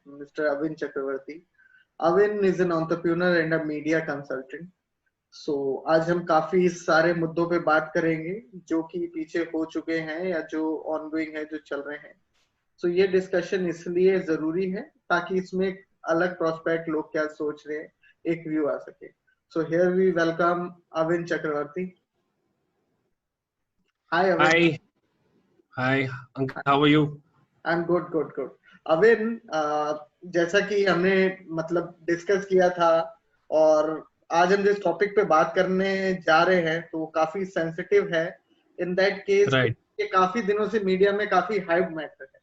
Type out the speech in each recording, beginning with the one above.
Mr. Avin Chakravarti. Avin is an entrepreneur and a media consultant. So आज हम काफी सारे मुद्दों पे बात करेंगे जो कि पीछे हो चुके हैं या जो ऑनगोइंग है, जो चल रहे हैं. So ये डिस्कशन इसलिए जरूरी है ताकि इसमें एक अलग प्रोस्पेक्ट, लोग क्या सोच रहे हैं, एक व्यू आ सके. So here we welcome Avin Chakravarti. Hi Avin. Hi, Ankit, how are you? I'm good. Avin, जैसा कि हमने मतलब डिस्कस किया था और आज हम जिस टॉपिक पे बात करने जा रहे हैं तो वो काफी सेंसिटिव है. In that case Right. ये काफी दिनों से मीडिया में काफी हाइप मैटर है.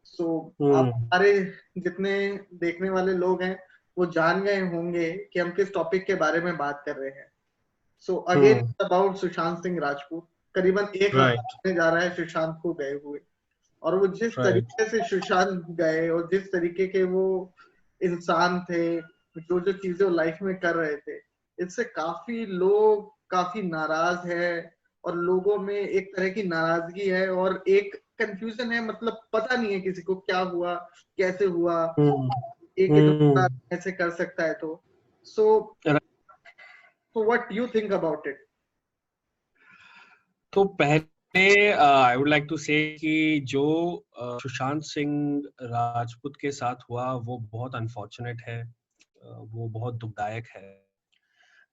सो आप सारे जितने देखने वाले लोग हैं वो जान गए होंगे कि हम किस टॉपिक के बारे में बात कर रहे हैं. So again about Sushant Singh Rajput. करीबन एक हफ्ता होने जा रहा है सुशांत को गए हुए, और वो जिस तरीके से सुशांत गए और जिस तरीके के वो इंसान थे, जो जो चीजें वो लाइफ में कर रहे थे, इससे काफी लोग काफी नाराज है और लोगों में एक तरह की नाराजगी है और एक कंफ्यूजन है. मतलब पता नहीं है किसी को क्या हुआ, कैसे हुआ, एक ऐसे कर सकता है. तो so what you think about it? तो पहले आई वुड लाइक टू से कि जो सुशांत सिंह राजपूत के साथ हुआ वो बहुत अनफॉर्चुनेट है, वो बहुत दुखदायक है.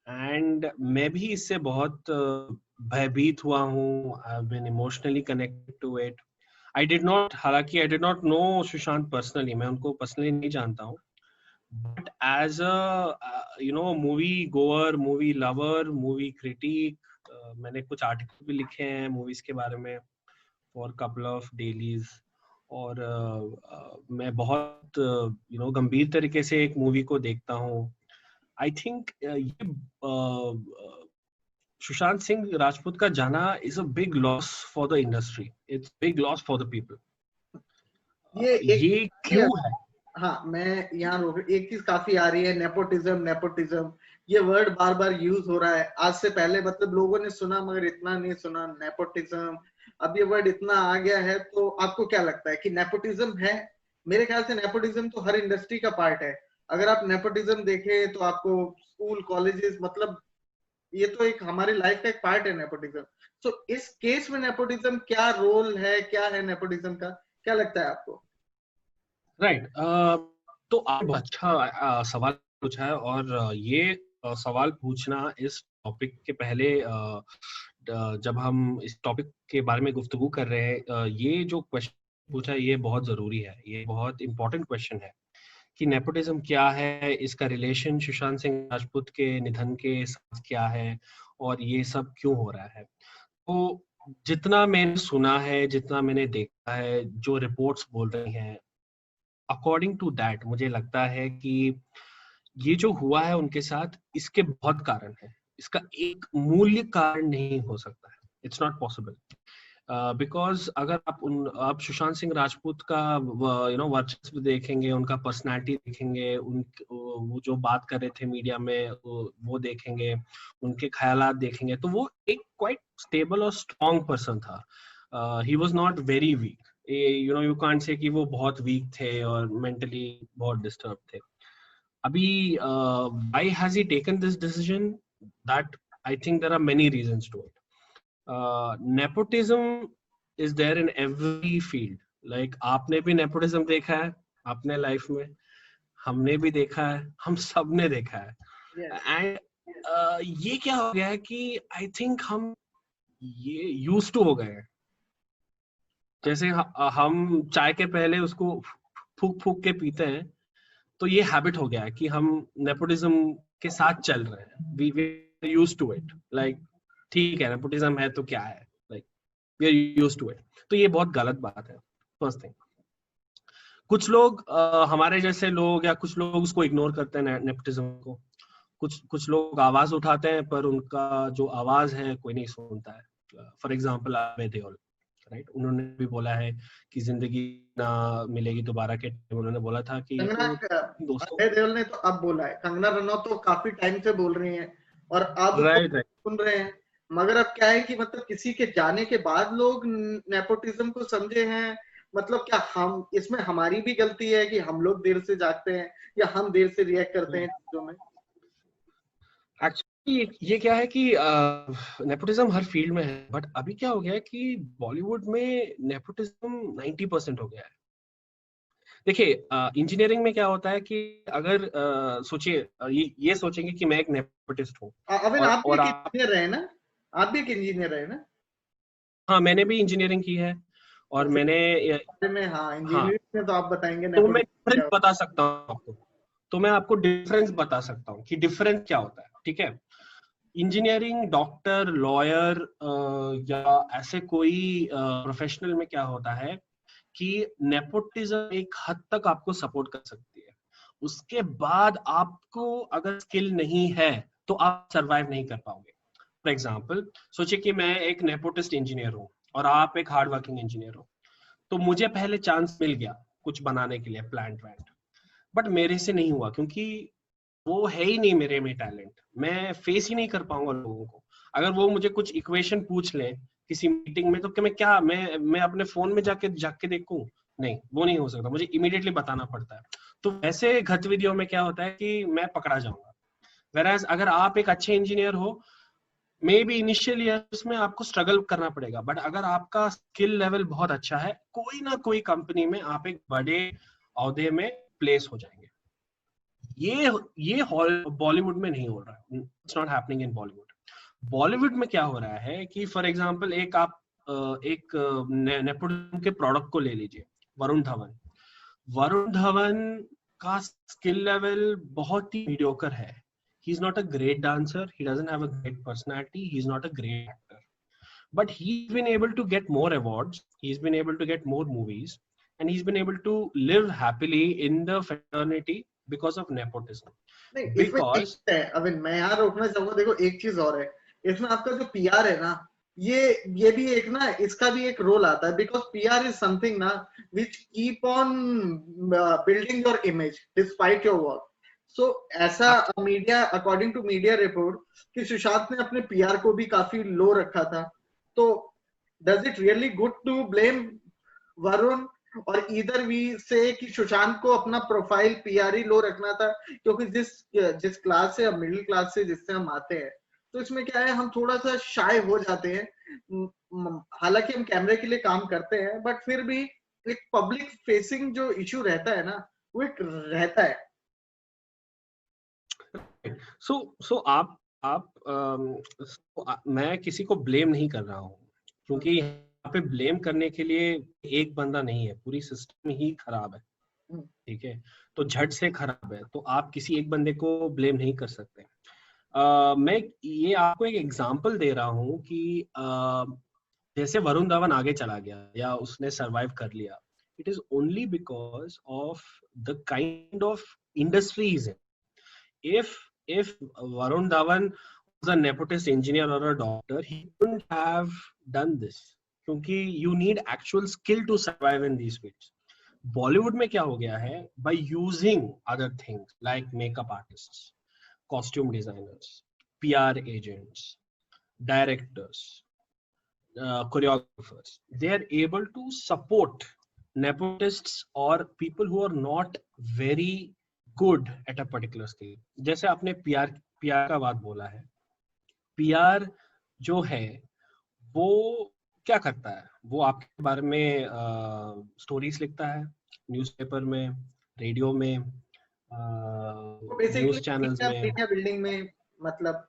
एंड मैं भी इससे बहुत भयभीत हुआ हूँ. I have been emotionally connected to it. हालांकि I did not know Sushant personally, मैं उनको पर्सनली नहीं जानता हूँ. But as a movie goer, movie lover, movie critic, मैंने कुछ आर्टिकल भी लिखे हैं मूवीज के बारे में फॉर कपल ऑफ डेलीज. और मैं बहुत गंभीर तरीके से एक मूवी को देखता हूँ. आई थिंक ये सुशांत सिंह राजपूत का जाना is a big loss for the industry. It's big loss for the people. ये क्यों है? हाँ, मैं यहाँ रोक. एक चीज काफी आ रही है, नेपोटिज्म. ये वर्ड बार बार यूज हो रहा है. आज से पहले मतलब लोगों ने सुना मगर इतना नहीं सुना, नेपोटिज्म. अब ये वर्ड इतना आ गया है. तो आपको क्या लगता है कि नेपोटिज्म है? मेरे ख्याल से नेपोटिज्म तो हर इंडस्ट्री का पार्ट है. अगर आप नेपोटिज्म देखें तो आपको स्कूल, कॉलेजेस, मतलब ये तो एक हमारी लाइफ का एक पार्ट है नेपोटिज्म. तो इस केस में नेपोटिज्म क्या रोल है, क्या है नेपोटिज्म का, क्या लगता है आपको? राइट. तो आप अच्छा सवाल पूछा है. और ये सवाल पूछना इस टॉपिक के पहले, जब हम इस टॉपिक के बारे में गुफ्तगू कर रहे हैं, ये जो क्वेश्चन पूछा है ये बहुत जरूरी है. ये बहुत इंपॉर्टेंट क्वेश्चन है कि नेपोटिज्म क्या है, इसका रिलेशन सुशांत सिंह राजपूत के निधन के साथ क्या है और ये सब क्यों हो रहा है. तो जितना मैंने सुना है, जितना मैंने देखा है, जो रिपोर्ट्स बोल रही हैं, अकॉर्डिंग टू दैट मुझे लगता है कि ये जो हुआ है उनके साथ, इसके बहुत कारण है. इसका एक मूल्य कारण नहीं हो सकता है. It's not possible. बिकॉज अगर आप सुशांत सिंह राजपूत का वर्चस्व देखेंगे, उनका पर्सनालिटी देखेंगे, वो जो बात कर रहे थे मीडिया में वो देखेंगे, उनके ख्यालात देखेंगे, तो वो एक क्वाइट स्टेबल और स्ट्रॉन्ग पर्सन था. He was not very weak. You can't say कि वो बहुत वीक थे और मेंटली बहुत डिस्टर्ब थे. अभी why has he taken this decision? That I think there are many reasons to it. Nepotism is there in every field. Like आपने भी nepotism देखा है अपने लाइफ में, हमने भी देखा है, हम सब ने देखा है. And ये क्या हो गया है कि I think हम ये used to हो गए हैं. जैसे हम चाय के पहले उसको फूक फूक के पीते हैं, तो ये हैबिट हो गया है कि हम नेपोटिज्म के साथ चल रहे हैं. We are used to it. Like ठीक है, नेपोटिज्म है तो क्या है, like we are used to it. तो ये बहुत गलत बात है. फर्स्ट थिंग, कुछ लोग हमारे जैसे लोग या कुछ लोग उसको इग्नोर करते हैं नेपोटिज्म को. कुछ लोग आवाज उठाते हैं पर उनका जो आवाज है कोई नहीं सुनता है. For example Abhay Deol, right, उन्होंने भी बोला है कि जिंदगी ना मिलेगी दोबारा के टाइम उन्होंने बोला था कि अभय देओल ने तो अब बोला है. कंगना रनौत तो काफी टाइम से बोल रही हैं और अब right. सुन रहे हैं. मगर अब क्या है कि मतलब किसी के जाने के बाद लोग नेपोटिज्म को समझे हैं मतलब क्या हम इसमें हमारी भी गलती है कि हम लोग देर से जागते हैं या हम देर से रिएक्ट करते हैं चीजों में? एक्चुअली ये क्या है कि नेपोटिज्म हर फील्ड में है, बट अभी क्या हो गया है कि बॉलीवुड में नेपोटिज्म 90% हो गया है। देखिए इंजीनियरिंग में क्या होता है कि अगर सोचिए ये सोचेंगे कि मैं एक नेपोटिस्ट हूँ अविन, आप भी और एक आप, इंजीनियर रहे ना? आप भी एक इंजीनियर रहे ना? हाँ मैंने भी इंजीनियरिंग की है तो और फिर मैंने बारे में, हाँ, हाँ, इंजीनियरिंग में तो आप बताएंगे तो मैं नेपोटिज्म डिफरेंस क्या बता सकता हूँ आपको, तो मैं आपको डिफरेंस बता सकता हूँ कि डिफरेंस क्या होता है, ठीक है। इंजीनियरिंग, डॉक्टर, लॉयर या ऐसे कोई प्रोफेशनल में क्या होता है कि नेपोटिज्म एक हद तक आपको सपोर्ट कर सकती है, उसके बाद आपको अगर स्किल नहीं है तो आप सरवाइव नहीं कर पाओगे। फॉर एग्जाम्पल सोचिए कि मैं एक नेपोटिस्ट इंजीनियर हूँ और आप एक हार्ड वर्किंग इंजीनियर हो, तो मुझे पहले चांस मिल गया कुछ बनाने के लिए, प्लांट वैंट, बट मेरे से नहीं हुआ क्योंकि वो है ही नहीं मेरे में टैलेंट, मैं फेस ही नहीं कर पाऊंगा लोगों को। अगर वो मुझे कुछ इक्वेशन पूछ ले किसी मीटिंग में, तो क्या मैं अपने फोन में जाके देखूं? नहीं, वो नहीं हो सकता, मुझे इमीडिएटली बताना पड़ता है। तो वैसे गतिविधियों में क्या होता है कि मैं पकड़ा जाऊंगा। वेराज अगर आप एक अच्छे इंजीनियर हो, मे बी इनिशियल ईयर्स में आपको स्ट्रगल करना पड़ेगा, बट अगर आपका स्किल लेवल बहुत अच्छा है, कोई ना कोई कंपनी में आप एक बड़े ओहदे में प्लेस हो जाएंगे। ये बॉलीवुड में नहीं हो रहा है, it's not happening in Bollywood. Bollywood में क्या हो रहा है कि फॉर एग्जांपल एक आप एक नेपोटिज्म के प्रोडक्ट को ले लीजिए, वरुण धवन। वरुण धवन का स्किल लेवल बहुत ही मीडियोकर है। He is not a great dancer, he doesn't have a great personality, he is not a great actor, but he's been able to get more awards, he's been able to get more movies, and he's been able to live happily in the fraternity because of nepotism. नहीं, इसमें एक Because चीज है अविन, मैं यहाँ रोकना चाहूंगा। देखो, एक चीज और है इसमें, आपका जो पीआर है ना, ये भी एक ना, इसका भी एक रोल आता है, बिकॉज पीआर इज समथिंग ना which keep on building your image despite your work. So ऐसा media, according to media report, कि सुशांत ने अपने पीआर को भी काफी लो रखा था। तो does it really good to blame Varun और इधर वी से कि सुशांत को अपना प्रोफाइल पीआर ही लो रखना था? क्योंकि जिस क्लास से, मिडिल क्लास से जिससे हम आते हैं, तो इसमें क्या है, हम थोड़ा सा शाय हो जाते हैं। हालांकि हम कैमरे के लिए काम करते हैं, बट फिर भी एक पब्लिक फेसिंग जो इश्यू रहता है ना, वो एक रहता है। so मैं किसी को ब्लेम नहीं कर रहा हूँ, क्योंकि यहाँ पे ब्लेम करने के लिए एक बंदा नहीं है, पूरी सिस्टम ही खराब है, ठीक है। तो झट से खराब है, तो आप किसी एक बंदे को ब्लेम नहीं कर सकते। मैं ये आपको एक एग्जांपल दे रहा हूँ कि जैसे वरुण धवन आगे चला गया या उसने सरवाइव कर लिया, it is only because of the kind of industries. if Varun Dhawan was a nepotist engineer or a doctor, he couldn't have done this, क्योंकि you need actual skill to survive in these fields. Bollywood में क्या हो गया है, by using other things like makeup artists, costume designers, PR agents, directors, choreographers, they are able to support nepotists or people who are not very good at a particular skill. जैसे आपने PR का बात बोला है, PR जो है वो क्या करता है, वो आपके बारे में स्टोरीज लिखता है, न्यूज़पेपर में, रेडियो में, बेसिकली न्यूज चैनल्स में। मीडिया बिल्डिंग में, मतलब,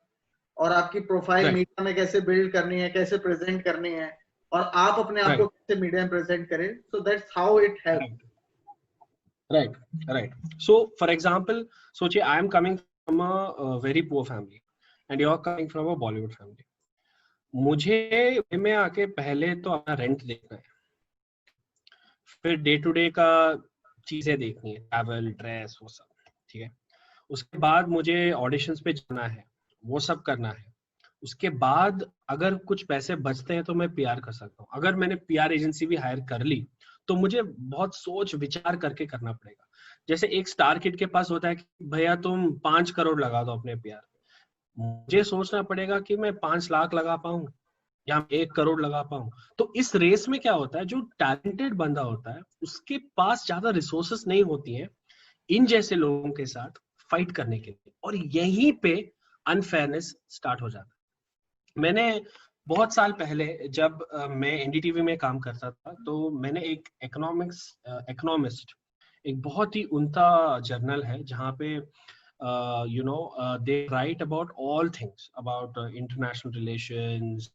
और आपकी प्रोफाइल राइट, मीडिया में कैसे बिल्ड करनी है, कैसे प्रेजेंट करनी है, और आप अपने आप को राइट, कैसे मीडिया में प्रेजेंट करें, so that's how it help. Right, right, right. So for example सोचिए I am coming from a very poor family and you are coming from a Bollywood family. मुझे में आके पहले तो अपना रेंट देखना है, फिर डे टू डे का चीजें देखनी है, ट्रैवल, ड्रेस, वो सब, ठीक है। उसके बाद मुझे ऑडिशंस पे जाना है, वो सब करना है। उसके बाद अगर कुछ पैसे बचते हैं तो मैं पीआर कर सकता हूँ। अगर मैंने पीआर एजेंसी भी हायर कर ली तो मुझे बहुत सोच विचार करके करना पड़ेगा। जैसे एक स्टार किड के पास होता है कि भैया तुम 5 करोड़ लगा दो अपने पीआर, मुझे सोचना पड़ेगा कि मैं 5 लाख लगा पाऊं, या 1 करोड़ लगा पाऊं। तो इस रेस में क्या होता है, जो टैलेंटेड बंदा होता है उसके पास ज्यादा रिसोर्सेस नहीं होती हैं इन जैसे लोगों के साथ फाइट करने के लिए, और यहीं पे अनफेयरनेस स्टार्ट हो जाता है। मैंने बहुत साल पहले जब मैं एनडीटीवी में काम करता था, तो मैंने एक इकोनॉमिस्ट, एक बहुत ही उनका जर्नल है जहाँ पे they write about all things about international relations,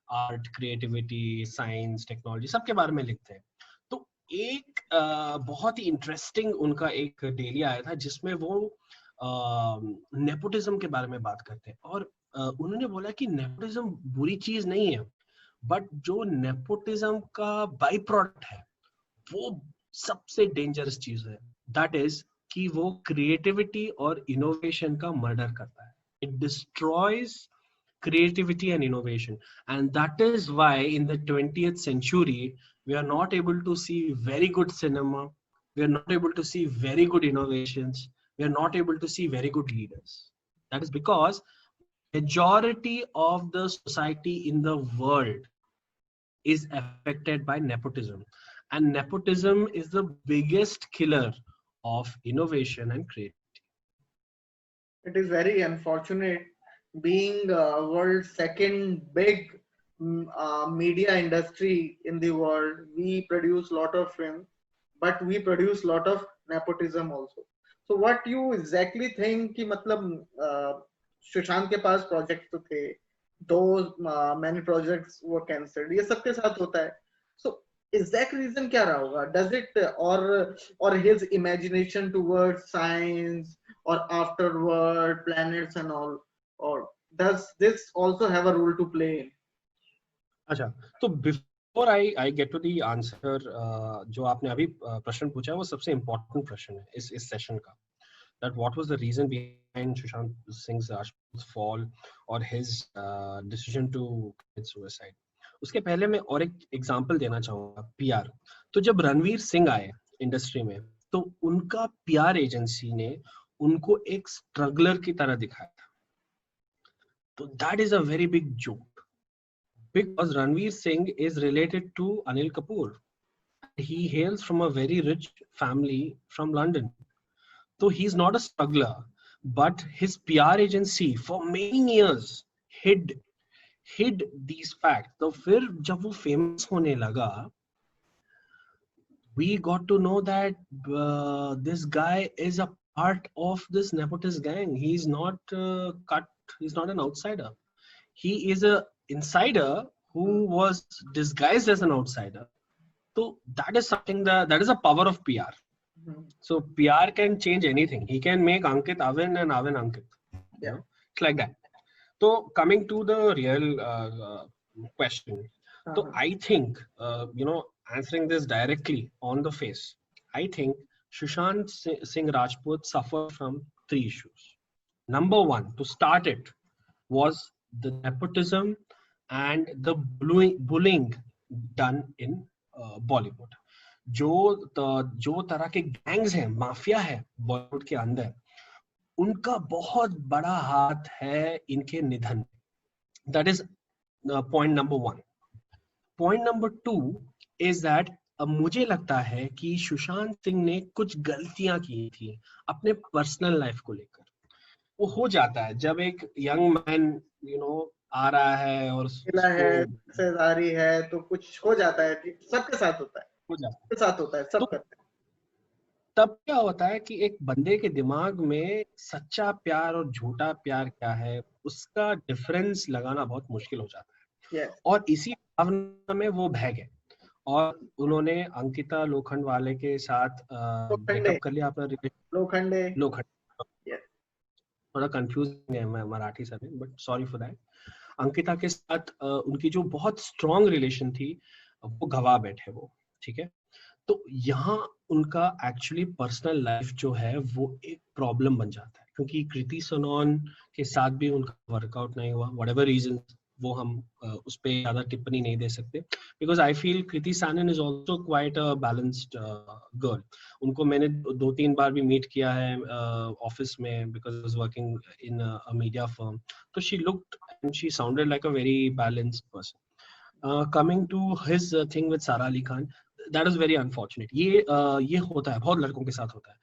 art, creativity, science, technology, सबके बारे में लिखते हैं। तो एक बहुत ही इंटरेस्टिंग उनका एक डेली आया था जिसमें वो नेपोटिज्म के बारे में बात करते हैं, और उन्होंने बोला कि नेपोटिज्म बुरी चीज नहीं है, बट जो नेपोटिज्म का बाई प्रोडक्ट है वो सबसे डेंजरस चीज है। दैट इज कि वो क्रिएटिविटी और इनोवेशन का मर्डर करता है। It destroys creativity and innovation, and that is why in the 20th century we are not able to see very good cinema, we are not able to see very good innovations, we are not able to see very good leaders. That is because majority of the society in the world is affected by nepotism, and nepotism is the biggest killer of innovation and creativity. It is very unfortunate, being world's second big media industry in the world. We produce lot of film, but we produce lot of nepotism also. So what you exactly think कि मतलब सुशांत के पास project तो थे, दो many projects were cancelled, ये सबके साथ होता है. So exact reason क्या रहा होगा? Does it or his imagination towards science or afterward planets and all, or does this also have a role to play in? अच्छा, तो before I get to the answer, जो आपने अभी प्रश्न पूछा है वो सबसे इम्पोर्टेंट प्रश्न है इस सेशन का, that what was the reason behind Sushant Singh Rajput's fall or his decision to commit suicide. उसके पहले मैं और एक एग्जांपल देना चाहूंगा, पीआर। तो जब रणवीर सिंह आए इंडस्ट्री में, तो उनका पीआर एजेंसी ने उनको एक स्ट्रगलर की तरह दिखाया था। तो that is a very big joke, because Ranveer Singh is related to Anil Kapoor. He hails from a very rich family from London. So he's not a struggler, but his PR agency for many years hid these facts. तो फिर जब वो famous होने लगा, we got to know that this guy is a part of this nepotist gang. He's not he's not an outsider. He is a insider who was disguised as an outsider. So that is something that is a power of PR. So PR can change anything. He can make Ankit Avin and Avin Ankit. You know? It's like that. So coming to the real question. So I think, answering this directly on the face, I think Sushant Singh Rajput suffered from 3 issues. Number 1, to start it, was the nepotism and the bullying done in Bollywood. जो तरह के gangs हैं, mafia है बॉलीवुड के अंदर, उनका बहुत बड़ा हाथ है इनके निधन। That is point number 1. Point number 2 is that मुझे लगता है कि सुशांत सिंह ने कुछ गलतियां की थी अपने पर्सनल लाइफ को लेकर। वो हो जाता है जब एक यंग मैन आ रहा है और सेदारी है, तो कुछ हो जाता है, सबके साथ होता है, सबके साथ होता है, सब करते हैं। तब क्या होता है कि एक बंदे के दिमाग में सच्चा प्यार और झूठा प्यार क्या है उसका डिफरेंस लगाना बहुत मुश्किल हो जाता है। और इसी भावना में वो बह गए और उन्होंने अंकिता लोखंडवाले के साथ ब्रेकअप कर लिया अपना। लोखंडे थोड़ा कंफ्यूजिंग है मैं मराठी से, but sorry for that. Ankita के साथ उनकी जो बहुत स्ट्रॉन्ग रिलेशन थी वो गवा बैठे वो, ठीक है। तो यहाँ उनका एक्चुअली पर्सनल लाइफ जो है वो एक प्रॉब्लम बन जाता है, क्योंकि कृति सनोन के साथ भी उनका वर्कआउट नहीं हुआ, व्हाटएवर रीजन, वो हम उस पर ज्यादा टिप्पणी नहीं दे सकते, because I feel Kriti Sanon is also quite a balanced girl. उनको मैंने 2-3 बार भी मीट किया है ऑफिस में, because I was working in a media firm. तो she looked and she sounded like a very balanced person. coming to his thing with Sara Ali Khan, that is very unfortunate. ये होता है, बहुत लड़कों के साथ होता है।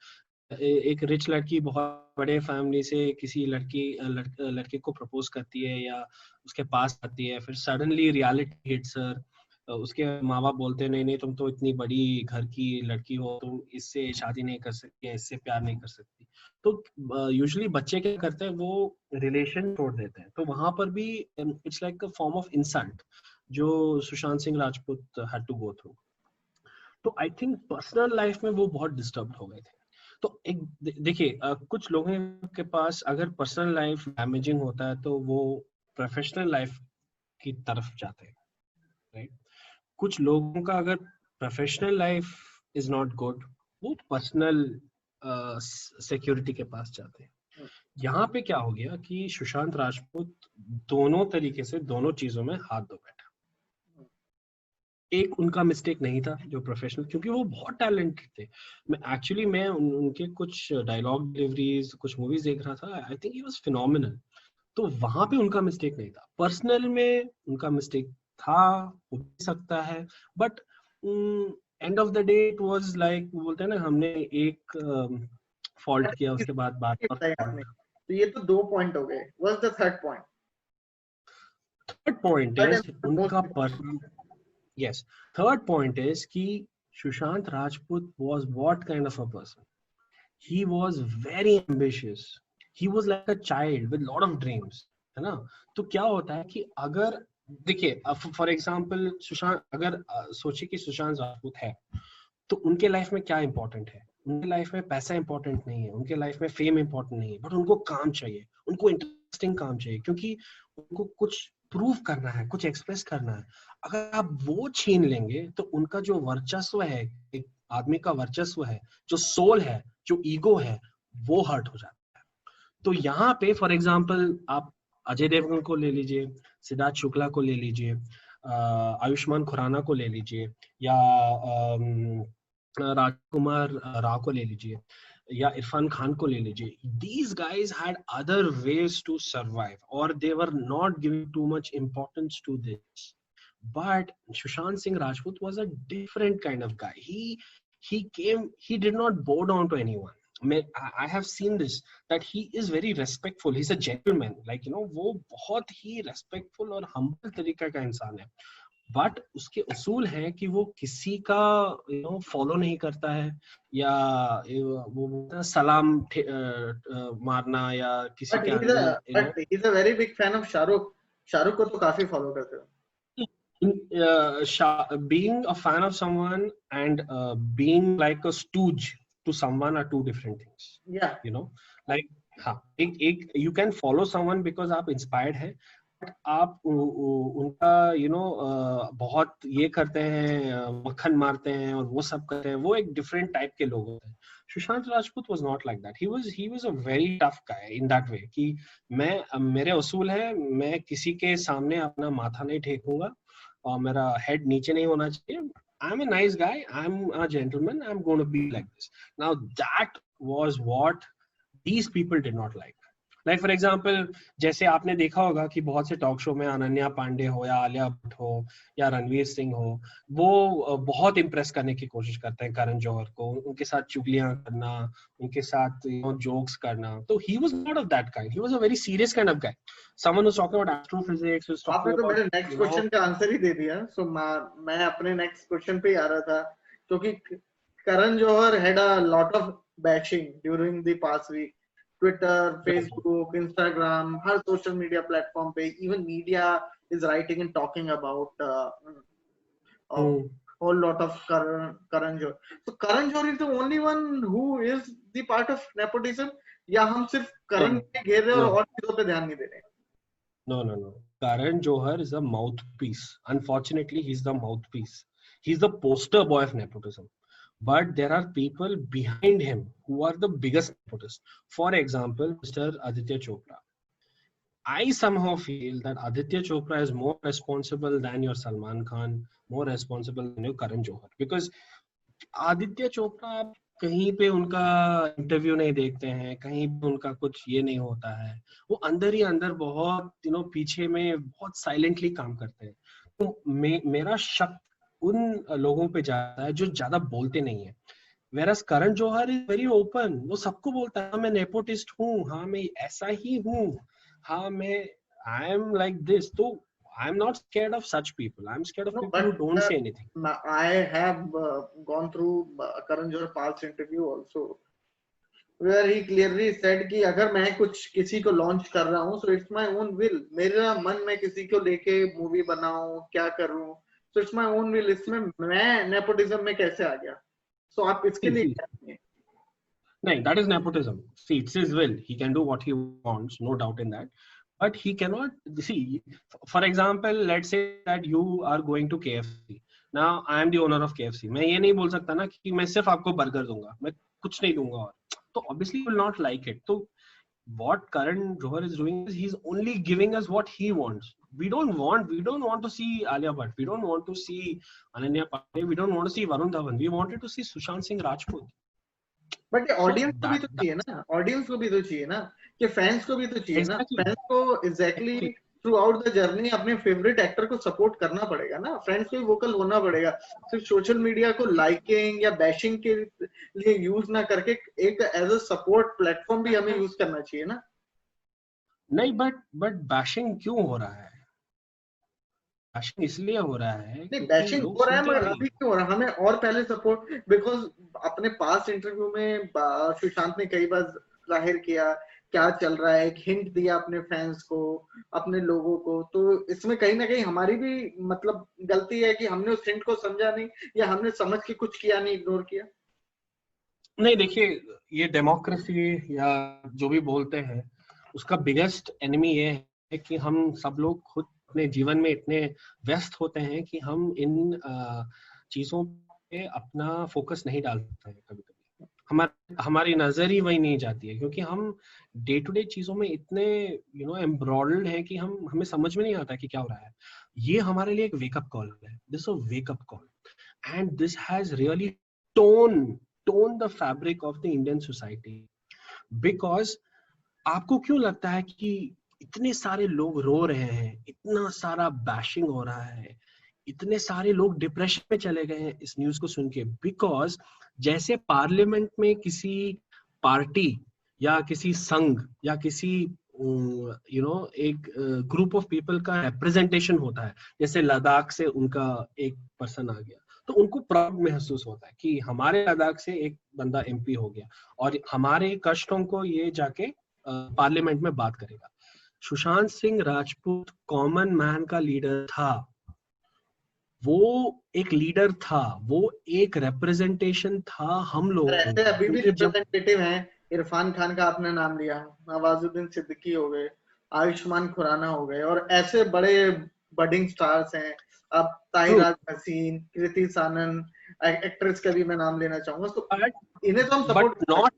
एक रिच लड़की बहुत बड़े फैमिली से किसी लड़के को प्रपोज करती है या उसके पास आती है, फिर सडनली रियलिटी हिट्स हर। उसके माँ बाप बोलते हैं नहीं नहीं तुम तो इतनी बड़ी घर की लड़की हो, तुम इससे शादी नहीं कर सकती, इससे प्यार नहीं कर सकती। तो यूजुअली बच्चे क्या करते हैं, वो रिलेशन छोड़ देते हैं। तो वहां पर भी it's like a form of insult जो Sushant Singh Rajput had to go through. तो आई थिंक पर्सनल लाइफ में वो बहुत डिस्टर्ब हो गए थे। तो एक देखिए कुछ लोगों के पास अगर पर्सनल लाइफ डैमेजिंग होता है तो वो प्रोफेशनल लाइफ की तरफ जाते हैं, राइट। कुछ लोगों का अगर professional life is not good, वो पर्सनल सिक्योरिटी के पास जाते हैं। यहाँ पे क्या हो गया कि सुशांत राजपूत दोनों तरीके से दोनों चीजों में हाथ धो बैठा। एक उनका मिस्टेक नहीं था जो प्रोफेशनल, क्योंकि वो बहुत टैलेंटेड थे। मैं उनके कुछ डायलॉग डिलीवरीज, कुछ मूवीज देख रहा था, I think he was phenomenal. तो वहां पे उनका मिस्टेक नहीं था, पर्सनल में उनका मिस्टेक था, हो भी सकता है, but end of the day it was like बोलते हैं ना, हमने एक फॉल्ट किया उसके बाद बात पर। तो ये तो 2 पॉइंट हो गए। What's the third point? Third point is उनका personal, yes, third point is कि Sushant Rajput was what kind of a person? He was very ambitious. He was like a child with lot of dreams, है ना। तो क्या होता है कि अगर देखिए फॉर एग्जाम्पल सुशांत, अगर सोचिए कि सुशांत राजपूत है तो उनके लाइफ में क्या इंपॉर्टेंट है? उनके लाइफ में पैसा इंपॉर्टेंट नहीं है, उनके लाइफ में फेम इंपॉर्टेंट नहीं है, बट उनको काम चाहिए, उनको इंटरेस्टिंग काम चाहिए, क्योंकि उनको कुछ प्रूव करना है, कुछ एक्सप्रेस करना है। अगर आप वो छीन लेंगे तो उनका जो वर्चस्व है, एक आदमी का वर्चस्व है, जो सोल है, जो ईगो है, वो हर्ट हो जाता है। तो यहाँ पे फॉर एग्जाम्पल आप अजय देवगन को ले लीजिए, सिद्धार्थ शुक्ला को ले लीजिए, आयुष्मान खुराना को ले लीजिए, या राजकुमार राव को ले लीजिए, या इरफान खान को ले लीजिए। These guys had other ways to survive, or they were not giving too much importance to this. But Sushant Singh Rajput was a different kind of guy. He did not bow down to anyone. I have seen this, that he is very respectful. He's a gentleman, like you know, वो बहुत ही respectful और humble तरीका का इंसान है। But उसके उसूल हैं कि वो किसी का फॉलो नहीं करता है, या वो सलाम मारना, या किसी के अंदर। He is a very big fan of Shahrukh. Shahrukh को तो काफी फॉलो करते हो। Being a fan of someone and being like a stooge to someone are two different things. Yeah. You know, like एक you can follow someone because आप inspired है, आप उनका बहुत ये करते हैं, मक्खन मारते हैं और वो सब करते हैं, वो एक डिफरेंट टाइप के लोग होते हैं। Sushant Rajput was not like that. He was a very tough guy in that way कि मेरे उसूल है, मैं किसी के सामने अपना माथा नहीं टेकूंगा और मेरा हेड नीचे नहीं होना चाहिए। I'm a nice guy, I'm a gentleman, I'm going to be like this. Now that was what these people did not like. Like for example, जैसे आपने देखा होगा कि बहुत से टॉक शो में अनन्या पांडे हो, या आलिया भट्ट हो, या रणवीर सिंह हो, वो बहुत इम्प्रेस करने की कोशिश करते हैं करण जौहर को, उनके साथ चुगलियां करना, उनके साथ जोक्स करना। तो he was not of that kind, he was a very serious kind of guy, someone who talking about astrophysics, was talking about. आपने तो मेरे नेक्स्ट क्वेश्चन का आंसर ही दे दिया। सो मैं अपने नेक्स्ट क्वेश्चन पे ही आ रहा था, क्योंकि Karan Johar had a lot of bashing during the past week. Twitter, Facebook, Instagram, हर सोशल मीडिया प्लेटफॉर्म पे, even media is writing and talking about whole lot of Karan Johar. So Karan Johar is the only one who is the part of nepotism, या हम सिर्फ करण के घेर रहे और चीजों पे ध्यान नहीं दे रहे? No. Karan Johar is a mouthpiece. Unfortunately, he's the mouthpiece. He's the poster boy of nepotism. But there are people behind him who are the biggest nepotists. For example, Mr. Aditya Chopra. I somehow feel that Aditya Chopra is more responsible than your Salman Khan, more responsible than your Karan Johar. Because Aditya Chopra, आप कहीं पे उनका interview नहीं देखते हैं, कहीं पे उनका कुछ ये नहीं होता है, वो अंदर ही अंदर बहुत पीछे में बहुत साइलेंटली काम करते हैं। मेरा शक उन लोगों पे जाता है जो ज्यादा बोलते नहीं है। Whereas Karan Johar is very open, वो सबको बोलता है हाँ मैं नेपोटिस्ट हूँ, हाँ मैं ऐसा ही हूँ, हाँ मैं आई एम लाइक दिस। तो I am not scared of such people, I am scared of No, people who but don't say anything. I have gone through Karan Johar past interview also, where he clearly said कि अगर मैं कुछ किसी को launch कर रहा हूँ, so it's my own will, मेरा मन मैं किसी को लेके मूवी बनाऊं क्या करूं, so it's my own will, इसमें मैं नेपोटिज्म में कैसे आ गया? So आप इसके लिए क्या करेंगे? नहीं, that is nepotism. See, it's his will. He can do what he wants, no doubt in that. But he cannot see. For example, let's say that you are going to KFC. Now, I am the owner of KFC. मैं ये नहीं बोल सकता ना कि मैं सिर्फ आपको बर्गर दूंगा, मैं कुछ नहीं दूंगा और तो obviously you will not like it. तो what Karan Johar is doing is he's only giving us what he wants. We don't want to see Alia Bhatt. We don't want to see Ananya Pandey. We don't want to see Varun Dhawan. We wanted to see Sushant Singh Rajput. But So audience को भी that तो चाहिए ना, audience को भी तो चाहिए ना, कि फैंस को भी तो चाहिए ना, exactly, फैंस को exactly through out the journey अपने फेवरेट एक्टर को सपोर्ट करना पड़ेगा ना, फ्रेंड्स को भी वोकल होना पड़ेगा, सिर्फ सोशल मीडिया को लाइकिंग या बैशिंग के लिए यूज ना करके एक एज अ सपोर्ट प्लेटफॉर्म भी हमें यूज करना चाहिए ना। नहीं बट बैशिंग क्यों हो रहा है? बैशिंग इसलिए हो रहा है नहीं क्योंकि बैशिंग लोग हो रहा है सुनते मगर नहीं अभी हैं। क्यों हो रहा है, हमें और पहले सपोर्ट, बिकॉज अपने पास इंटरव्यू में सुशांत ने कई बार जाहिर किया क्या चल रहा है, एक हिंट दिया अपने फैंस को, अपने लोगों को, तो इसमें कहीं ना कहीं हमारी भी मतलब गलती है कि हमने उस हिंट को समझा नहीं या हमने समझ के कुछ किया नहीं, इग्नोर किया। नहीं देखिए, ये डेमोक्रेसी या जो भी बोलते हैं उसका बिगेस्ट एनिमी ये है कि हम सब लोग खुद अपने जीवन में इतने व्यस्त होते हैं कि हम इन चीजों पे अपना फोकस नहीं डाल सकते हैं। कभी कभी हमारी नजर ही वही नहीं जाती है क्योंकि हम डे टू डे चीजों में इतने एम्ब्रॉयडर्ड हैं कि हमें समझ में नहीं आता कि क्या हो रहा है। ये हमारे लिए एक वेकअप कॉल है, this a wake up call, and this has really tone the fabric of the Indian society. Because आपको क्यों लगता है कि इतने सारे लोग रो रहे हैं, इतना सारा बैशिंग हो रहा है, इतने सारे लोग डिप्रेशन में चले गए हैं इस न्यूज को सुन के? बिकॉज जैसे पार्लियामेंट में किसी पार्टी या किसी संघ या किसी एक ग्रुप ऑफ पीपल का रिप्रेजेंटेशन होता है, जैसे लद्दाख से उनका एक पर्सन आ गया, तो उनको प्राउड महसूस होता है कि हमारे लद्दाख से एक बंदा एमपी हो गया और हमारे कष्टों को ये जाके पार्लियामेंट में बात करेगा। सुशांत सिंह राजपूत कॉमन मैन का लीडर था, वो एक लीडर था, वो एक रिप्रेजेंटेशन था हम लोगों ऐसे का। अभी भी क्योंकि जब रिप्रेजेंटेटिव हैं, इरफान खान का आपने नाम लिया, नवाजुद्दीन सिद्दीकी हो गए, आयुष्मान खुराना हो गए, और ऐसे बड़े बडिंग स्टार्स हैं, अब ताहिराज हसीन, कृति सानन, एक्ट्रेस का भी मैं नाम लेना चाहूंगा, तो इन्हें तो हम but support not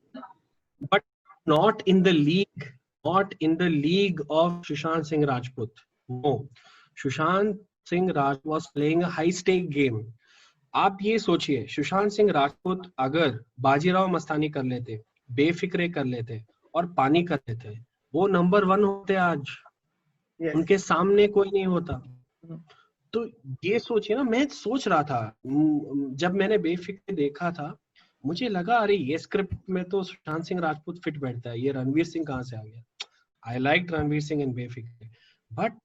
but not in the league of Sushant Singh Rajput. No, Sushant Singh Rajput was playing a high stake game. आप ये सोचिए, सुशांत सिंह राजपूत अगर बाजीराव मस्तानी कर लेते, बेफिक्रे कर लेते और पानी कर लेते, वो नंबर 1 होते आज। yes. उनके सामने कोई नहीं होता। तो ये सोचिए ना, मैं सोच रहा था जब मैंने बेफिक्रे देखा था, मुझे लगा अरे ये स्क्रिप्ट में तो सुशांत सिंह राजपूत फिट बैठता है, ये रणवीर सिंह कहाँ से आ गया? I like Ranveer Singh in Befikre. But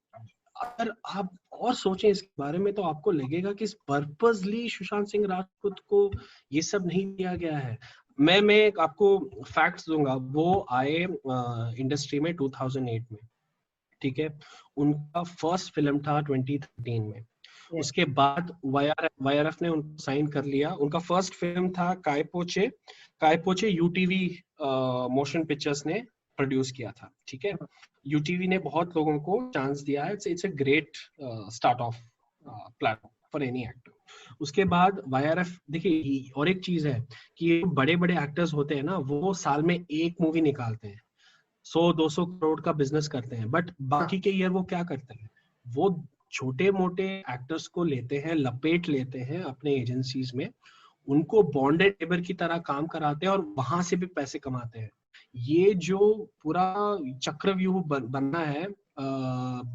अगर आप और सोचें इसके बारे में तो आपको लगेगा कि पर्पसली सुशांत सिंह राजपूत को ये सब नहीं दिया गया है। मैं आपको फैक्ट्स दूंगा, वो आए इंडस्ट्री में 2008 में, ठीक है? उनका फर्स्ट फिल्म था 2013 में। उसके बाद वाईआरएफ ने उनको साइन कर लिया। उनका फर्स्ट फिल्म था कायपोचे यूटीवी मोशन पिक्चर्स ने प्रोड्यूस किया था, ठीक है? यूटीवी ने बहुत लोगों को चांस दिया है, it's a great start of platform for any actor. उसके बाद वाईआरएफ, देखिए और एक चीज है कि बड़े बड़े एक्टर्स होते हैं ना, वो साल में एक मूवी निकालते हैं, 100-200 करोड़ का बिजनेस करते हैं, बट बाकी के ईयर वो क्या करते हैं? वो छोटे मोटे एक्टर्स को लेते हैं, लपेट लेते हैं अपने एजेंसीज में, उनको बॉन्डेड लेबर की तरह काम कराते हैं और वहां से भी पैसे कमाते हैं। ये जो पूरा चक्रव्यूह बनना है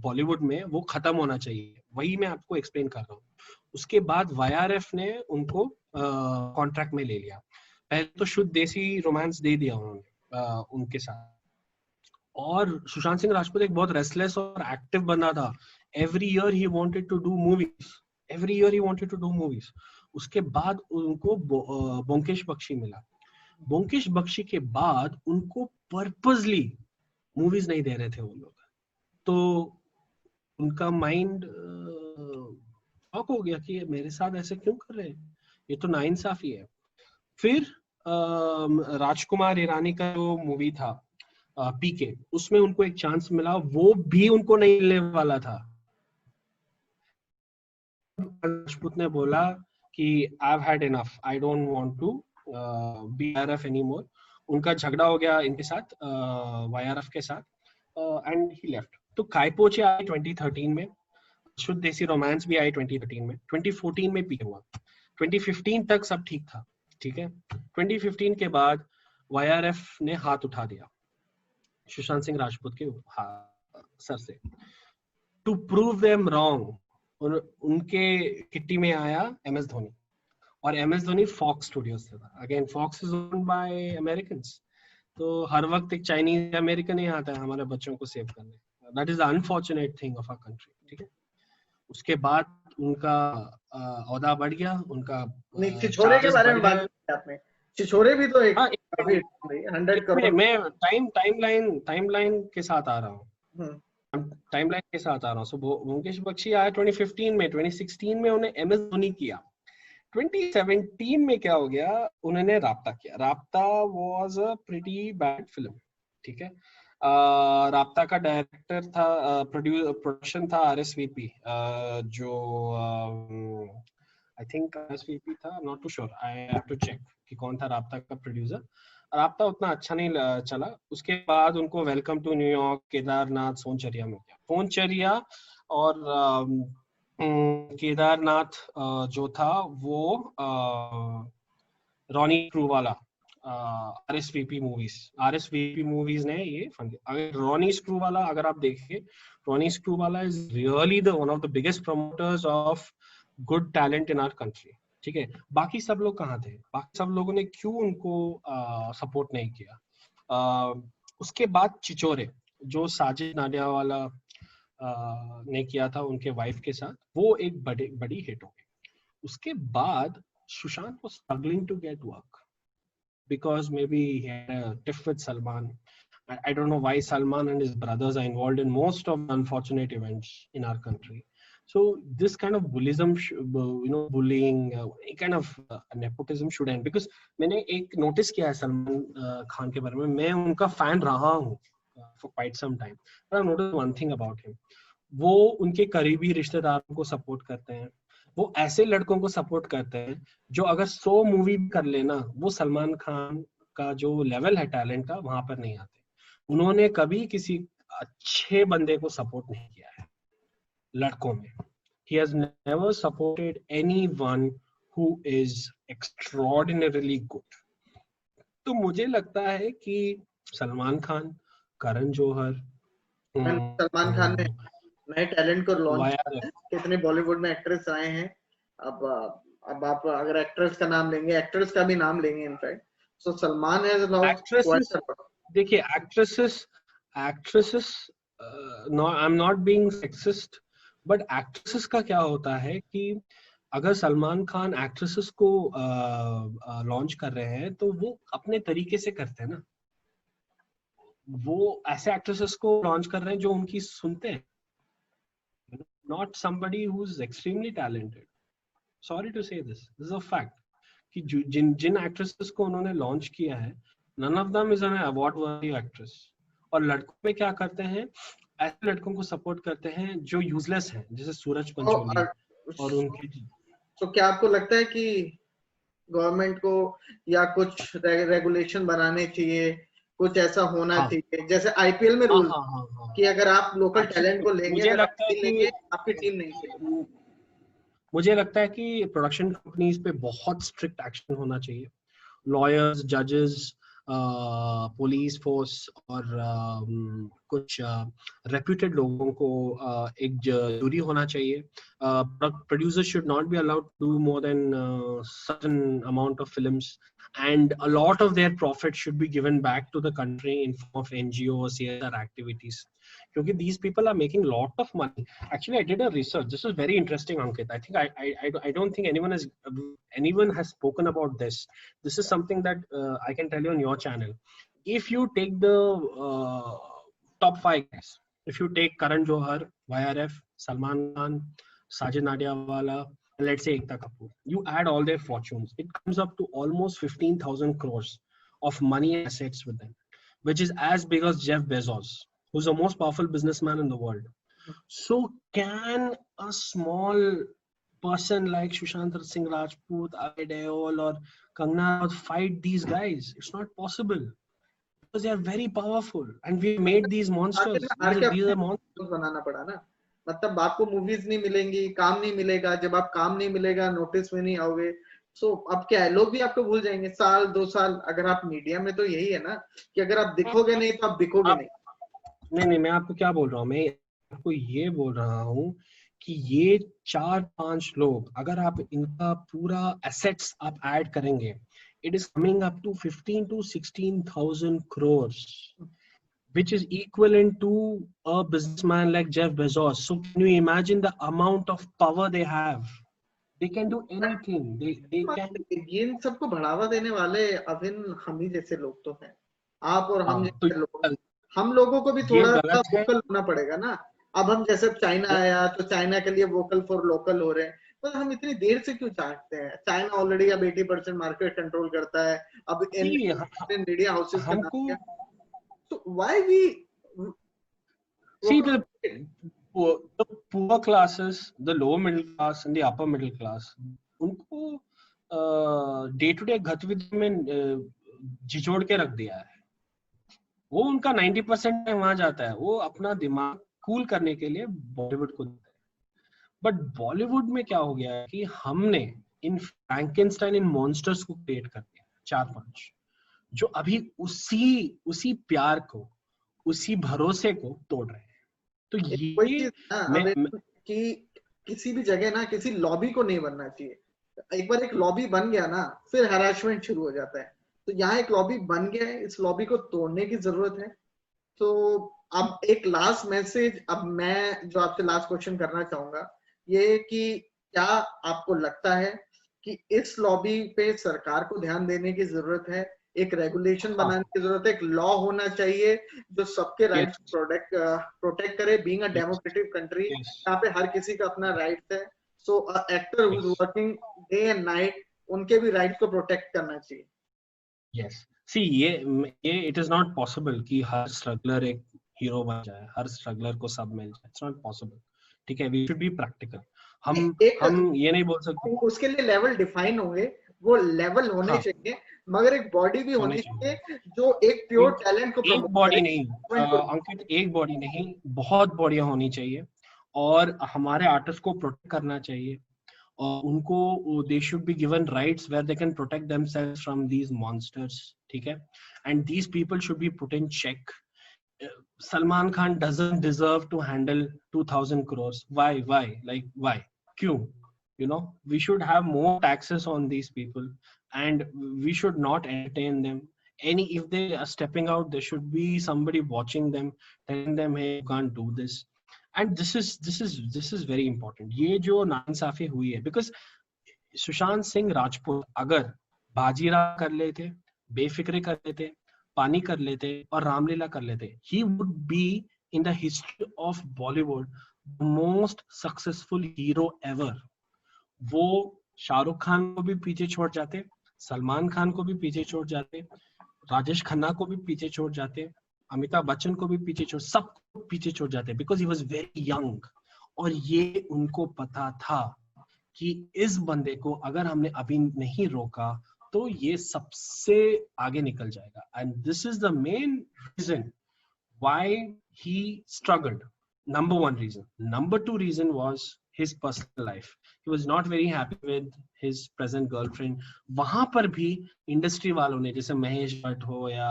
बॉलीवुड में, वो खत्म होना चाहिए। वही मैं आपको एक्सप्लेन कर रहा हूँ। उसके बाद YRF ने उनको कॉन्ट्रैक्ट में ले लिया। पहले तो शुद्ध देसी रोमांस दे दिया उन्होंने उनके साथ। और सुशांत सिंह राजपूत एक बहुत रेस्टलेस और एक्टिव बंदा था। Every year he wanted to do movies. उसके बाद उनको ब्योमकेश बख्शी मिला। ब्योमकेश बख्शी के बाद उनको पर्पसली मूवीज नहीं दे रहे थे वो लोग, तो उनका माइंड शॉक हो गया कि मेरे साथ ऐसे क्यों कर रहे हैं, ये तो नाइंसाफी है। फिर राजकुमार ईरानी का जो मूवी था पीके, उसमें उनको एक चांस मिला, वो भी उनको नहीं मिलने वाला था। राजपूत ने बोला कि I have had enough, I don't want to be RF anymore. उनका झगड़ा हो गया इनके साथ, वाईआरएफ के साथ, एंड ही लेफ्ट। तो कायपोचे आई 2013 में, शुद्ध देसी रोमांस भी आई 2013 में, 2014 में पीके हुआ, 2015 तक सब ठीक था, ठीक है। 2015 के बाद वाईआरएफ ने हाथ उठा दिया सुशांत सिंह राजपूत के सर से। टू प्रूव देम रॉन्ग, उनके किट्टी में आया MS धोनी, और MS धोनी फॉक्स स्टूडियोज से था। Again Fox is owned by Americans, तो हर वक्त एक चाइनीज अमेरिकन ही आता है हमारे बच्चों को सेव करने। That is unfortunate thing of our country, ठीक है। उसके बाद उनका औहदा बढ़ गया, उनका छिछोरे के बारे में बात की आपने, छिछोरे भी तो एक काफी 100 करोड़ मैं टाइमलाइन के साथ आ रहा हूँ, टाइमलाइन के साथ आ रहा हूँ। सो ब्योमकेश बख्शी आया 2015 में, 2016 में उन्हें MS धोनी किया, 2017 में क्या हो गया, उन्होंने राब्ता किया। राब्ता was a pretty bad film, ठीक है। राब्ता का डायरेक्टर था, प्रोडक्शन था RSVP, जो आई थिंक RSVP था, not too sure, I have to check कि कौन था राब्ता का प्रोड्यूसर। राब्ता उतना अच्छा नहीं चला। उसके बाद उनको welcome to New York, Kedarnath, Soncharia में किया। सोनचरिया और केदारनाथ जो था वो रॉनी स्क्रूवाला, RSVP मूवीज ने ये फंड किया। अगर रॉनी स्क्रूवाला अगर आप देखें, Ronnie Screwvala is really the one of the biggest promoters of good talent in our country, ठीक है। बाकी सब लोग कहाँ थे, बाकी सब लोगों ने क्यों उनको सपोर्ट नहीं किया। उसके बाद छिछोरे, जो साजिद नाडियावाला ने किया था उनके वाइफ के साथ, वो एक बड़ी हिट हो गई। उसके बाद Sushant was struggling to get work because maybe he had a tiff with Salman. I don't know why Salman and his brothers are involved in most of the unfortunate events in our country. So this kind of bullying, bullying, kind of nepotism should end. Because मैंने एक notice किया है सलमान खान के बारे में, मैं उनका fan रहा हूँ for quite some time. But I noticed one thing about him. वो उनके करीबी रिश्तेदारों को सपोर्ट करते हैं, वो ऐसे लड़कों को सपोर्ट करते हैं जो अगर 100 मूवी कर लेना, वो सलमान खान का जो लेवल है टैलेंट का, वहां पर नहीं आते। उन्होंने कभी किसी अच्छे बंदे को सपोर्ट नहीं किया है लड़कों में। He has never supported anyone who is extraordinarily good. तो मुझे लगता है कि सलमान खान, करण जौहर, सलमान खान ने नए टैलेंट को लॉन्च किया है। कितने बॉलीवुड में एक्ट्रेस आए हैं। अब आप अगर एक्ट्रेस का नाम लेंगे, एक्ट्रेस का भी नाम लेंगे in fact, so Salman has actresses, देखिए actresses I am not being sexist, but actresses का क्या होता है कि अगर सलमान खान एक्ट्रेसेस को लॉन्च कर रहे हैं तो वो अपने तरीके से करते हैं ना, वो ऐसे एक्ट्रेसेस को लॉन्च कर रहे हैं जो उनकी सुनते हैं, not somebody who's extremely talented. Sorry to say this is a fact कि जिन एक्ट्रेसेस को उन्होंने लॉन्च किया है, none of them is an award worthy actress. और लड़कों में क्या करते हैं, ऐसे लड़कों को सपोर्ट करते हैं जो यूजलेस हैं, जैसे सूरज पंचोली और उनके। तो क्या आपको लगता है कि गवर्नमेंट को या कुछ रेगुलेशन बनाने चाहिए, कुछ ऐसा होना चाहिए जैसे IPL में रूल कि अगर आप लोकल टैलेंट को लेंगे, मुझे लगता है कि आपकी टीम नहीं खेलेगी। मुझे लगता है कि प्रोडक्शन कंपनीज पे बहुत स्ट्रिक्ट एक्शन होना चाहिए। लॉयर्स, जजेस, पुलिस फोर्स और कुछ रेप्यूटेड लोगों को एक जूरी होना चाहिए. Producers should not be allowed to do more than certain amount of films, and a lot of their profit should be given back to the country in form of NGO or CSR activities. Because these people are making lot of money. Actually, I did a research. This is very interesting, Ankit. I think I don't think anyone has spoken about this. This is something that I can tell you on your channel. If you take the top 5 guys, if you take Karan Johar, YRF, Salman Khan, Sajid Nadiawala, and let's say Ekta Kapoor, you add all their fortunes, it comes up to almost 15,000 crores of money and assets with them, which is as big as Jeff Bezos, who's the most powerful businessman in the world. So can a small person like Sushant Singh Rajput, Ajay Deol, or Kangana fight these guys? It's not possible. Because they are very powerful, and we made these monsters. These are monsters. बनाना पड़ा ना, मतलब आपको movies नहीं मिलेंगी, काम नहीं मिलेगा. जब आप काम नहीं मिलेगा, नोटिस में नहीं आओगे, सो अब क्या है, लोग भी आपको भूल जाएंगे. साल 2 साल अगर आप मीडिया में, तो यही है ना कि अगर आप दिखोगे नहीं तो आप बिकोगे नहीं. नहीं, मैं आपको क्या बोल रहा हूँ, मैं आपको ये बोल रहा हूँ कि ये 4-5 लोग, अगर आप इनका पूरा एसेट्स आप ऐड करेंगे, it is coming up to 15 to 16,000 crores, which is equivalent to a businessman like Jeff Bezos. So can you imagine the amount of power they have? They can do anything. They can. इन सबको बढ़ावा देने वाले अभिन हम ही जैसे लोग तो हैं, आप और हम जैसे लोग. हम लोगों को भी थोड़ा सा वोकल होना पड़ेगा ना. अब हम जैसे चाइना आया तो चाइना के लिए वोकल फॉर लोकल हो रहे हैं, तो हम इतनी देर से क्यों चाहते हैं? चाइना ऑलरेडी अब 80% मार्केट कंट्रोल करता है. अब मीडिया हाउसेस के, तो why we see the poor classes, the lower middle class and the upper middle class, उनको डे टू डे गतिविधि में झिझोड़ के रख दिया है. वो उनका 90% वहां जाता है, वो अपना दिमाग कूल करने के लिए बॉलीवुड को देता है. बट बॉलीवुड में क्या हो गया है कि हमने इन फ्रैंकेनस्टाइन, इन मॉन्स्टर्स को क्रिएट कर दिया 4-5, जो अभी उसी प्यार को, उसी भरोसे को तोड़ रहे हैं. तो ये कि किसी भी जगह ना किसी लॉबी को नहीं बनना चाहिए. एक बार एक लॉबी बन गया ना, फिर हैरेसमेंट शुरू हो जाता है. तो यहाँ एक लॉबी बन गया है, इस लॉबी को तोड़ने की जरूरत है. तो अब एक लास्ट मैसेज, अब मैं जो आपसे लास्ट क्वेश्चन करना चाहूंगा ये कि क्या आपको लगता है कि इस लॉबी पे सरकार को ध्यान देने की जरूरत है, एक रेगुलेशन बनाने की जरूरत है, एक लॉ होना चाहिए जो सबके राइट्स प्रोटेक्ट करे, बीइंग अ डेमोक्रेटिक कंट्री यहाँ पे हर किसी का अपना राइट है. So actor who is working day and night, उनके भी राइट्स को प्रोटेक्ट करना चाहिए. Yes. See, ये it is not possible कि हर स्ट्रगलर एक हीरो बन जाए, हर स्ट्रगलर को सब मिल जाए. It's not possible. ठीक है, we should be practical. हम ये नहीं बोल सकते. उसके लिए लेवल डिफाइन होंगे, वो लेवल होने चाहिए, मगर एक बॉडी भी होनी चाहिए जो एक प्योर टैलेंट को प्रमोट करे. एक बॉडी नहीं अंकित, एक बॉडी नहीं, बहुत बॉडियां होनी चाहिए, और हमारे आर्टिस्ट को प्रोटेक्ट करना चाहिए, और उनको they should be given rights where they can protect themselves from these monsters. ठीक है, and these people should be put in check. Salman Khan doesn't deserve to handle 2,000 crores. Why? Like why? क्यों? You know, we should have more taxes on these people, and we should not entertain them. If they are stepping out, there should be somebody watching them, telling them, hey, you can't do this. And this is very important. ये जो नाइंसाफी हुई है, because Sushant Singh Rajput अगर बाजीरा कर लेते, बेफिक्रे कर लेते, पानी कर लेते और रामलीला कर लेते, he would be in the history of Bollywood the most successful hero ever. वो शाहरुख खान को भी पीछे छोड़ जाते, सलमान खान को भी पीछे छोड़ जाते, राजेश खन्ना को भी पीछे छोड़ जाते, अमिताभ बच्चन को भी पीछे छोड़, सबको पीछे छोड़ जाते, because he was very young. और ये उनको पता था कि इस बंदे को अगर हमने अभी नहीं रोका तो ये सबसे आगे निकल जाएगा. And this is the main reason why he struggled. Number 1 reason. Number 2 reason was his personal life. He was not very happy with his present girlfriend. वहां पर भी इंडस्ट्री वालों ने, जैसे महेश भट्ट हो या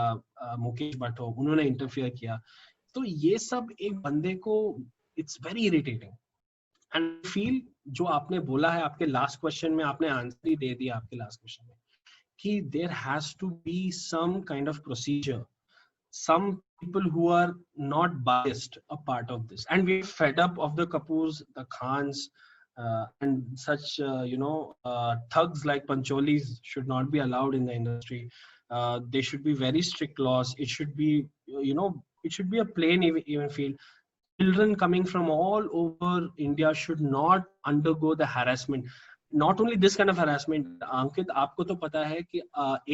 मुकेश भट्ट हो, उन्होंने इंटरफियर किया. तो ये सब एक बंदे को, it's very irritating. And feel जो आपने बोला है आपके लास्ट क्वेश्चन में, आपने आंसर ही दे दिया आपके लास्ट क्वेश्चन में, कि there has to be some kind of procedure, some people who are not biased a part of this. And we're fed up of the Kapoors, the Khans, and such thugs like Pancholis should not be allowed in the industry. They should be very strict laws. It should be, it should be a plain even field. Children coming from all over India should not undergo the harassment. Not only this kind of harassment, Ankit, आपको तो पता है कि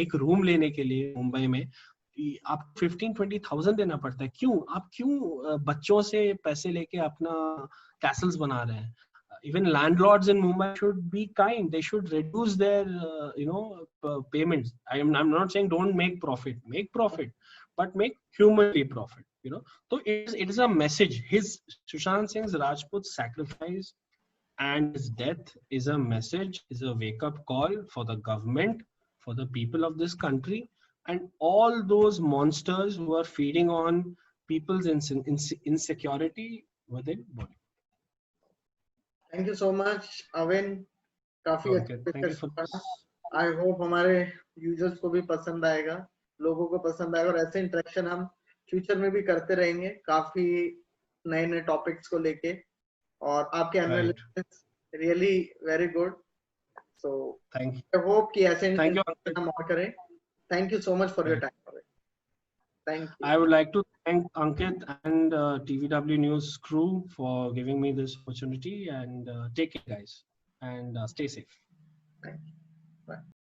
एक room लेने के लिए मुंबई में आप 15-20,000 देना पड़ता है. आप क्यों बच्चों से पैसे लेके अपना कैसल्स बना रहे हैं? Even landlords in Mumbai should be kind. They should reduce their payments. I'm not saying don't make profit. Make profit, but make humanly profit. So it is a message. His Sushant Singh Rajput's sacrifice and his death is a message, is a wake-up call for the government, for the people of this country, and all those monsters who are feeding on people's insecurity within body. Thank you so much, Avin. काफी अच्छा. I hope हमारे users को भी पसंद आएगा, लोगों को पसंद आएगा, और ऐसे इंटरेक्शन हम फ्यूचर में भी करते रहेंगे, काफी नए नए टॉपिक्स को लेके. और आपके analysis really very good. So thank you. I hope कि ऐसे इंटरेक्शन हम और करें. Thank you so much for your time. Thank you. I would like to thank Ankit and TVW News crew for giving me this opportunity, and take care guys, and stay safe. Thank you. Bye.